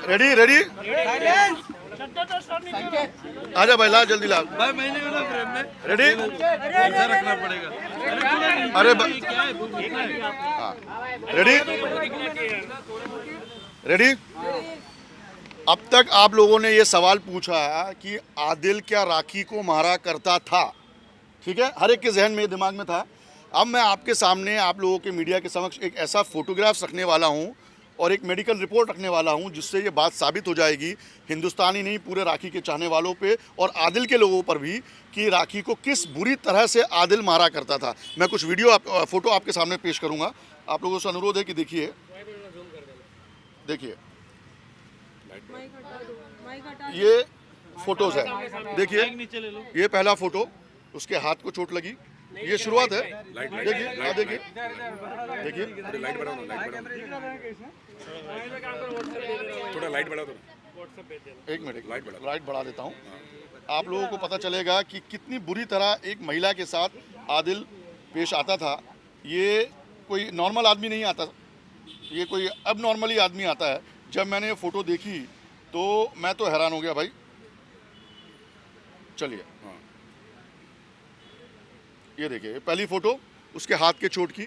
Ready ready आजा भाई, ला जल्दी ला भाई। मैंने वाला फ्रेम में रेडी। ऐसा रखना पड़ेगा। अरे रेडी रेडी। अब तक आप लोगों ने ये सवाल पूछा कि आदिल क्या राखी को मारा करता था, ठीक है, हर एक के जहन में, दिमाग में था। अब मैं आपके सामने, आप लोगों के मीडिया के समक्ष एक ऐसा फोटोग्राफ्स रखने वाला हूँ और एक मेडिकल रिपोर्ट रखने वाला हूँ जिससे ये बात साबित हो जाएगी हिंदुस्तानी नहीं, पूरे राखी के चाहने वालों पे और आदिल के लोगों पर भी कि राखी को किस बुरी तरह से आदिल मारा करता था। मैं कुछ फ़ोटो आपके सामने पेश करूँगा। आप लोगों से अनुरोध है कि देखिए, देखिए ये फ़ोटोज़ है, देखिए ये पहला फ़ोटो, उसके हाथ को चोट लगी, ये शुरुआत है। देखिए, हाँ देखिए, देखिए थोड़ा लाइट बढ़ा दो। एक मिनट, लाइट बढ़ा देता हूँ। आप लोगों को पता चलेगा कि कितनी बुरी तरह एक महिला के साथ आदिल पेश आता था। ये कोई नॉर्मल आदमी नहीं आता, ये कोई अब नॉर्मली आदमी आता है। जब मैंने ये फ़ोटो देखी तो मैं तो हैरान हो गया भाई। चलिए, ये देखिए पहली फ़ोटो उसके हाथ के चोट की।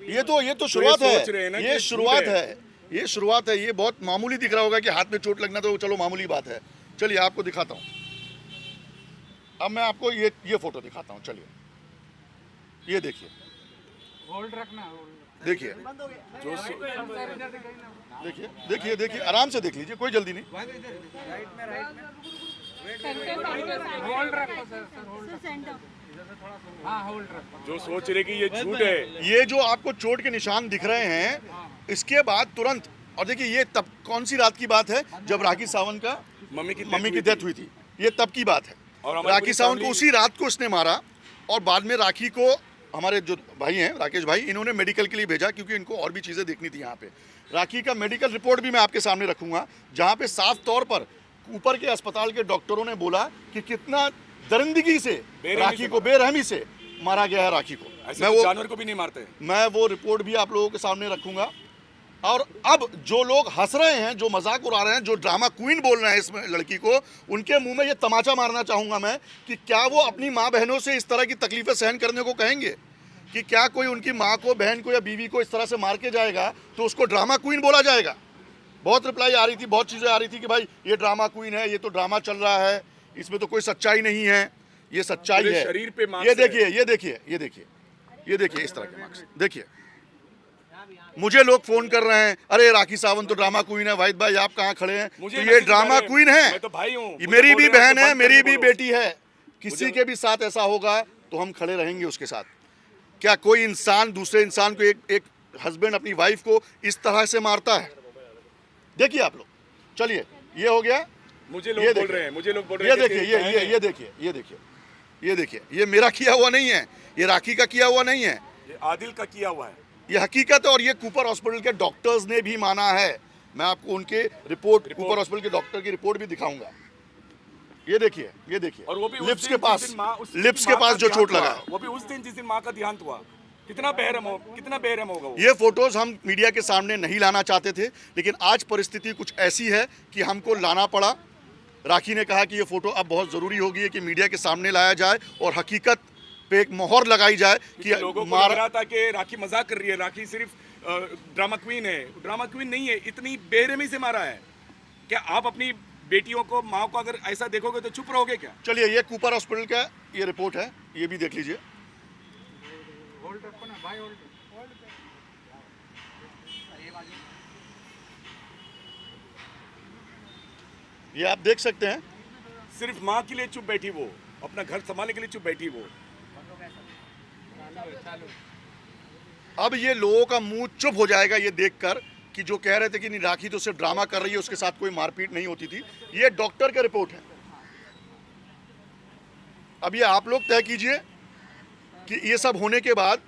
ये तो शुरुआत है, ये शुरुआत है, ये शुरुआत है। ये बहुत मामूली दिख रहा होगा कि हाथ में चोट लगना तो चलो मामूली बात है। चलिए आपको दिखाता हूँ। अब मैं आपको ये फ़ोटो दिखाता हूँ। चलिए ये देखिए, होल्ड रखना, देखिए देखिए देखिए देखिए, आराम से देख लीजिए, कोई जल्दी नहीं। होल्ड रखो सर, हाँ होल्ड रखो। जो सोच रहे कि ये झूठ है, ये जो आपको चोट के निशान दिख रहे हैं, इसके बाद तुरंत, और देखिए ये तब कौन सी रात की बात है जब राखी सावंत का मम्मी की डेथ हुई थी। ये तब की बात है। और राखी सावंत को उसी रात को उसने मारा और बाद में राखी को हमारे जो भाई हैं राकेश भाई, इन्होंने मेडिकल के लिए भेजा क्योंकि इनको और भी चीज़ें देखनी थी। यहाँ पे राखी का मेडिकल रिपोर्ट भी मैं आपके सामने रखूंगा, जहाँ पे साफ तौर पर ऊपर के अस्पताल के डॉक्टरों ने बोला कि कितना दरिंदगी से राखी को, बेरहमी से मारा गया है राखी को। मैं वो जानवर को भी नहीं मारते। मैं वो रिपोर्ट भी आप लोगों के सामने रखूंगा। और अब जो लोग हंस रहे हैं, जो मजाक उड़ा रहे हैं, जो ड्रामा क्वीन बोल रहे हैं इस लड़की को, उनके मुंह में ये तमाचा मारना चाहूंगा मैं कि क्या वो अपनी माँ बहनों से इस तरह की तकलीफें सहन करने को कहेंगे? कि क्या कोई उनकी माँ को, बहन को या बीवी को इस तरह से मार के जाएगा तो उसको ड्रामा क्वीन बोला जाएगा? बहुत रिप्लाई आ रही थी, बहुत चीज़ें आ रही थी कि भाई ये ड्रामा क्वीन है, ये तो ड्रामा चल रहा है, इसमें तो कोई सच्चाई नहीं है। ये सच्चाई है। शरीर पे ये देखिए, ये देखिए, ये देखिए, ये देखिए, इस तरह के मार्क्स देखिए। मुझे लोग फोन कर रहे हैं, अरे राखी सावंत तो ड्रामा क्वीन है। वाहिद भाई आप कहाँ खड़े हैं? तो ये ड्रामा क्वीन है। मैं तो भाई हूँ, मेरी भी बहन है, मेरी भी बेटी है। किसी के भी साथ ऐसा होगा तो हम खड़े रहेंगे उसके साथ। क्या कोई इंसान दूसरे इंसान को, एक हस्बैंड अपनी वाइफ को इस तरह से मारता है? देखिए आप लोग। चलिए ये हो गया। मुझे लोग बोल रहे हैं, ये देखिए, ये देखिए, ये देखिए, ये देखिए, ये मेरा किया हुआ नहीं है, ये राखी का किया हुआ नहीं है, ये आदिल का किया हुआ है, ये हकीकत है। और ये कूपर हॉस्पिटल के डॉक्टर्स ने भी माना है। मैं आपको उनके रिपोर्ट कूपर हॉस्पिटल के डॉक्टर की रिपोर्ट भी दिखाऊंगा। ये देखिए, ये देखिए, और वो भी लिप्स के पास जो चोट लगा है, वो भी उस दिन जिस दिन माँ का देहांत हुआ। कितना बेरहम होगा वो। ये फोटोज हम मीडिया के सामने नहीं लाना चाहते थे, लेकिन आज परिस्थिति कुछ ऐसी है कि हमको लाना पड़ा। राखी ने कहा कि ये फोटो अब बहुत ज़रूरी हो गई है कि मीडिया के सामने लाया जाए और हकीकत पे एक मोहर लगाई जाए कि लोगों को लग रहा था कि राखी मजाक कर रही है, राखी सिर्फ ड्रामा क्वीन है। ड्रामा क्वीन नहीं है, इतनी बेरहमी से मारा है। क्या आप अपनी बेटियों को, माँ को अगर ऐसा देखोगे तो चुप रहोगे क्या? चलिए ये कूपर हॉस्पिटल का ये रिपोर्ट है, ये भी देख लीजिए। होल्ड रखो ना भाई, होल्ड। ये आप देख सकते हैं। सिर्फ माँ के लिए चुप बैठी वो, अपना घर संभालने के लिए चुप बैठी वो। अब ये लोगों का मुंह चुप हो जाएगा ये देखकर कि जो कह रहे थे कि नहीं राखी तो सिर्फ ड्रामा कर रही है, उसके साथ कोई मारपीट नहीं होती थी। ये डॉक्टर का रिपोर्ट है। अब ये आप लोग तय कीजिए कि ये सब होने के बाद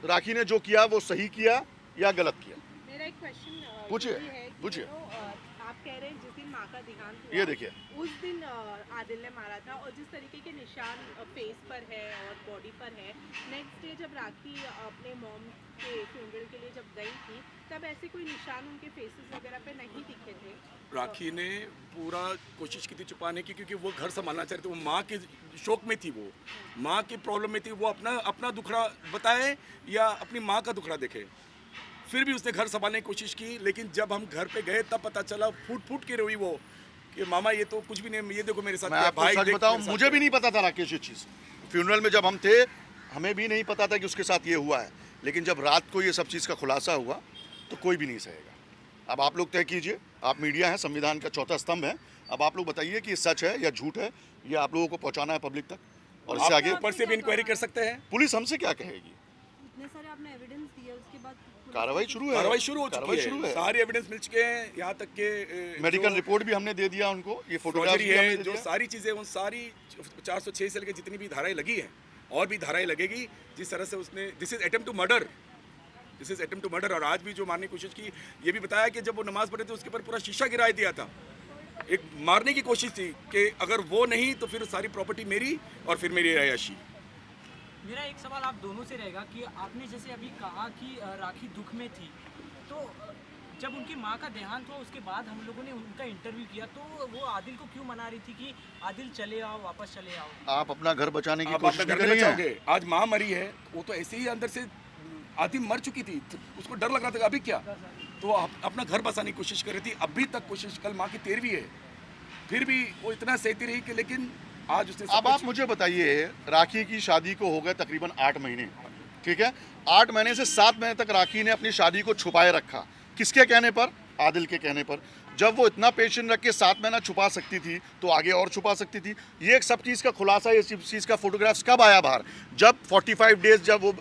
राखी ने जो किया वो सही किया या गलत किया। मेरा एक क्वेश्चन पूछिए, पूछिए। आप कह रहे हैं जिस दिन माँ का देहांत हुआ, ये देखिए उस दिन आदिल ने मारा था, और जिस तरीके के निशान फेस पर है और बॉडी पर है, नेक्स्ट डे जब राखी अपने मॉम के फ्यूनरल के लिए जब गई थी तब ऐसे कोई निशान उनके फेसेस वगैरह पे नहीं दिखे थे। राखी ने पूरा कोशिश की थी छुपाने की, क्योंकि वो घर संभालना चाहती थी, वो माँ के शौक में थी, वो माँ की प्रॉब्लम में थी, वो अपना दुखड़ा बताए या अपनी माँ का दुखड़ा देखे। फिर भी उसने घर संभालने की कोशिश की, लेकिन जब हम घर पे गए तब पता चला फूट फूट के रोई वो कि मामा ये तो कुछ भी नहीं, ये देखो मेरे साथ मैं क्या, आपको भाई सच देख बताऊं, मेरे साथ मुझे भी क्या। नहीं पता था राकेश ये चीज़। फ्यूनरल में जब हम थे हमें भी नहीं पता था कि उसके साथ ये हुआ है, लेकिन जब रात को ये सब चीज़ का खुलासा हुआ तो कोई भी नहीं सहेगा। अब आप लोग तय कीजिए, आप मीडिया हैं, संविधान का चौथा स्तंभ है, अब आप लोग बताइए कि ये सच है या झूठ है, ये आप लोगों को पहुंचाना है पब्लिक तक, और इससे आप आगे ऊपर से भी इंक्वायरी कर सकते हैं। पुलिस हमसे क्या कहेगी। इतने सारे आपने एविडेंस दिए, उसके बाद कार्रवाई शुरू है, कार्रवाई शुरू हो कार्रवाई चुकी शुरू है, है। सारे एविडेंस मिल चुके हैं, यहाँ तक के मेडिकल रिपोर्ट भी हमने दे दिया उनको, ये फोटोग्राफ फोटोग्राफी भी हमने है, दे जो दिया। सारी चीज़ें उन सारी 406 से लेकर जितनी भी धाराएं लगी हैं और भी धाराएं लगेगी, जिस तरह से उसने this is attempt to murder, this is attempt to murder. और आज भी जो मारने की कोशिश की, ये भी बताया कि जब वो नमाज पढ़े थे उसके ऊपर पूरा शीशा गिरा दिया था, एक मारने की कोशिश थी कि अगर वो नहीं तो फिर सारी प्रॉपर्टी मेरी और फिर मेरी अयाशी। मेरा एक सवाल आप दोनों से रहेगा कि आपने जैसे अभी कहा कि राखी दुख में थी, तो जब उनकी माँ का देहांत हुआ उसके बाद हम लोगों ने उनका इंटरव्यू किया, तो वो आदिल को क्यों मना रही थी कि आदिल चले आओ, वापस चले आओ। आप अपना घर बचाने की आप कोशिश अपना भी घर कर में रही हैं। चाहोगे, आज माँ मरी है, वो तो ऐसे ही अंदर से आधी मर चुकी थी, तो उसको डर लग रहा था कि अभी क्या, तो वो अपना घर बसाने की कोशिश कर रही थी, अभी तक कोशिश, कल माँ की 13वीं है, फिर भी वो इतना सहती रही कि लेकिन आज उसने सब अब आप कुछ- मुझे बताइए, राखी की शादी को हो गए तकरीबन 8 महीने, ठीक है, 8 महीने से 7 महीने तक राखी ने अपनी शादी को छुपाए रखा। किसके कहने पर? आदिल के कहने पर। जब वो इतना पेशेंट रख के 7 महीना छुपा सकती थी तो आगे और छुपा सकती थी। ये एक सब चीज़ का खुलासा, ये सब चीज़ का फोटोग्राफ्स कब आया बाहर? जब 45 डेज जब वो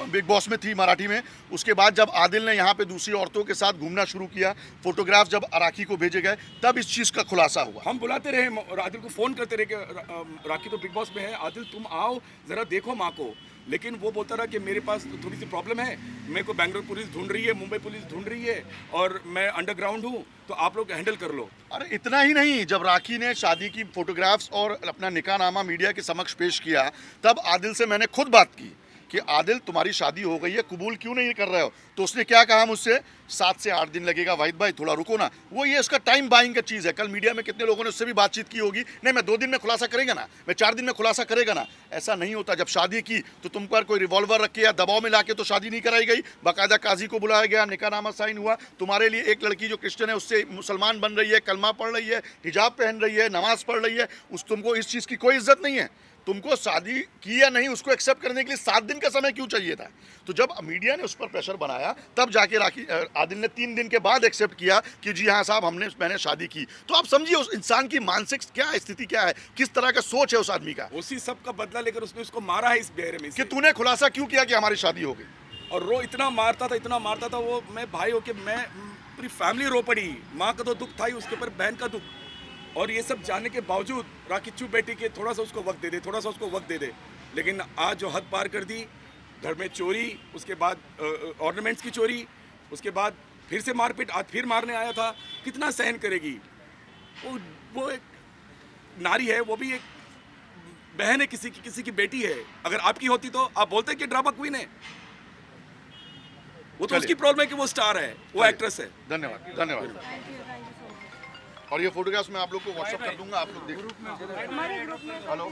बिग बॉस में थी मराठी में, उसके बाद जब आदिल ने यहाँ पे दूसरी औरतों के साथ घूमना शुरू किया, फोटोग्राफ जब राखी को भेजे गए, तब इस चीज़ का खुलासा हुआ। हम बुलाते रहे और आदिल को फ़ोन करते रहे कि राखी तो बिग बॉस में है, आदिल तुम आओ ज़रा देखो माँ को, लेकिन वो बोलता रहा कि मेरे पास तो थोड़ी सी प्रॉब्लम है, मेरे को बेंगलोर पुलिस ढूंढ रही है, मुंबई पुलिस ढूंढ रही है और मैं अंडरग्राउंड हूँ, तो आप लोग हैंडल कर लो। अरे इतना ही नहीं, जब राखी ने शादी की फोटोग्राफ्स और अपना निकाहनामा मीडिया के समक्ष पेश किया, तब आदिल से मैंने खुद बात की कि आदिल तुम्हारी शादी हो गई है, कबूल क्यों नहीं कर रहे हो? तो उसने क्या कहा मुझसे, 7 से 8 दिन लगेगा वाहिद भाई, थोड़ा रुको ना। वो ये उसका टाइम बाइंग का चीज़ है। कल मीडिया में कितने लोगों ने उससे भी बातचीत की होगी, नहीं मैं 2 दिन में खुलासा करेगा ना, मैं 4 दिन में खुलासा करेगा ना। ऐसा नहीं होता। जब शादी की तो तुम पर कोई रिवॉल्वर रख के या दबाव में लाके तो शादी नहीं कराई गई, बाकायदा काजी को बुलाया गया, निकाहनामा साइन हुआ। तुम्हारे लिए एक लड़की जो क्रिश्चियन है उससे मुसलमान बन रही है, कलमा पढ़ रही है, हिजाब पहन रही है, नमाज पढ़ रही है, तुमको इस चीज़ की कोई इज्जत नहीं है। तुमको शादी की या नहीं उसको एक्सेप्ट करने के लिए 7 दिन का समय क्यों चाहिए था? तो जब मीडिया ने उस पर प्रेशर बनाया, तब जाके राखी आदिल ने 3 दिन के बाद एक्सेप्ट किया कि जी हाँ साहब मैंने शादी की। तो आप समझिए उस इंसान की मानसिक क्या स्थिति क्या है, किस तरह का सोच है उस आदमी का, उसी सब का बदला लेकर उसने उसको मारा है इस बेहरे में कि तूने खुलासा क्यों किया कि हमारी शादी हो गई। और रो इतना मारता था वो, मैं भाई होके मैं पूरी फैमिली रो पड़ी। माँ का तो दुख था ही, उसके ऊपर बहन का दुख, और ये सब जानने के बावजूद राखी चुप बैठी के थोड़ा सा उसको वक्त दे दे, थोड़ा सा उसको वक्त दे दे। लेकिन आज जो हद पार कर दी, घर में चोरी, उसके बाद ऑर्नामेंट्स की चोरी, उसके बाद फिर से मारपीट, आज फिर मारने आया था, कितना सहन करेगी? वो एक नारी है, वो भी एक बहन है, किसी की बेटी है। अगर आपकी होती तो आप बोलते कि ड्रामा क्वीन है। वो तो उसकी प्रॉब्लम है कि वो स्टार है, वो एक्ट्रेस है। धन्यवाद धन्यवाद। और ये फोटोग्राफ्स मैं आप लोग को व्हाट्सएप कर दूंगा, आप लोग देख। हमारे ग्रुप में हेलो।